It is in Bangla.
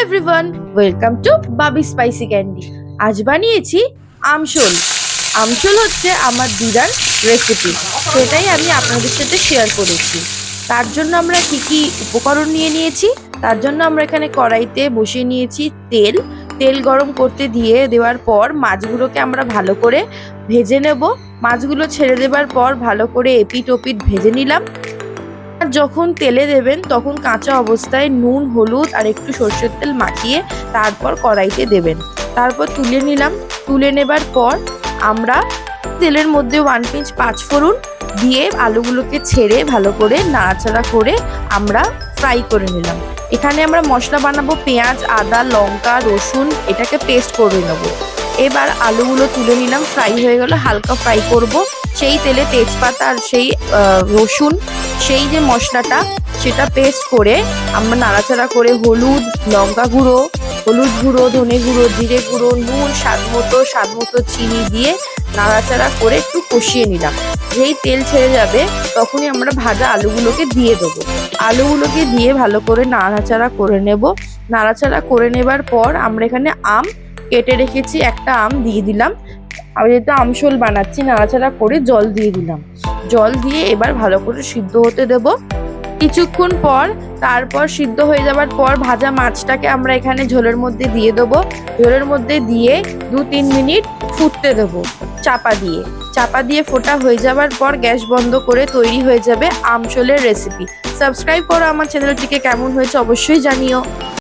Everyone, welcome to Babi spicy candy. আজ বানিয়েছি আমশোল। আমশোল হচ্ছে আমার দিদার রেসিপি, সেটাই আমি আপনাদের সাথে শেয়ার করেছি। তার জন্য আমরা কি কি উপকরণ নিয়ে নিয়েছি, তার জন্য আমরা এখানে কড়াইতে বসিয়ে নিয়েছি তেল। তেল গরম করতে দিয়ে দেওয়ার পর মাছগুলোকে আমরা ভালো করে ভেজে নেব। মাছগুলো ছেড়ে দেওয়ার পর ভালো করে এপিট ওপিট ভেজে নিলাম। আর যখন তেলে দেবেন তখন কাঁচা অবস্থায় নুন, হলুদ আর একটু সর্ষের তেল মাখিয়ে তারপর কড়াইতে দেবেন। তারপর তুলে নিলাম। তুলে নেবার পর আমরা তেলের মধ্যে 1 পিঞ্চ 5 ফোড়ন দিয়ে আলুগুলোকে ছেড়ে ভালো করে নাড়াচাড়া করে আমরা ফ্রাই করে নিলাম। এখানে আমরা মশলা বানাবো, পেঁয়াজ, আদা, লঙ্কা, রসুন, এটাকে পেস্ট করে নেব। এবার আলুগুলো তুলে নিলাম, ফ্রাই হয়ে গেল, হালকা ফ্রাই করব। সেই তেলে তেজপাতা আর সেই রসুন, সেই যে মশলাটা সেটা পেস্ট করে আমরা নাড়াচাড়া করে হলুদ, লঙ্কা গুঁড়ো, হলুদ গুঁড়ো, ধনে গুঁড়ো, জিরে গুঁড়ো, নুন স্বাদ মতো চিনি দিয়ে নাড়াচাড়া করে একটু কষিয়ে নিলাম। যেই তেল ছেড়ে যাবে তখনই আমরা ভাজা আলুগুলোকে দিয়ে দেবো। আলুগুলোকে দিয়ে ভালো করে নাড়াচাড়া করে নেব। নাড়াচাড়া করে নেবার পর আমরা এখানে আম কেটে রেখেছি, একটা আম দিয়ে দিলাম। আমি যেহেতু আমশোল বানাচ্ছি, নাড়াচাড়া করে জল দিয়ে দিলাম। জল দিয়ে এবার ভালো করে সিদ্ধ হতে দেব। কিছুক্ষণ পর তারপর সিদ্ধ হয়ে যাবার পর ভাজা মাছটাকে আমরা এখানে ঝোলের মধ্যে দিয়ে দেবো। ঝোলের মধ্যে দিয়ে 2-3 মিনিট ফুটতে দেবো চাপা দিয়ে ফোটা হয়ে যাবার পর গ্যাস বন্ধ করে তৈরি হয়ে যাবে আমশোলের রেসিপি। সাবস্ক্রাইব করো আমার চ্যানেলটিকে, কেমন হয়েছে অবশ্যই জানিও।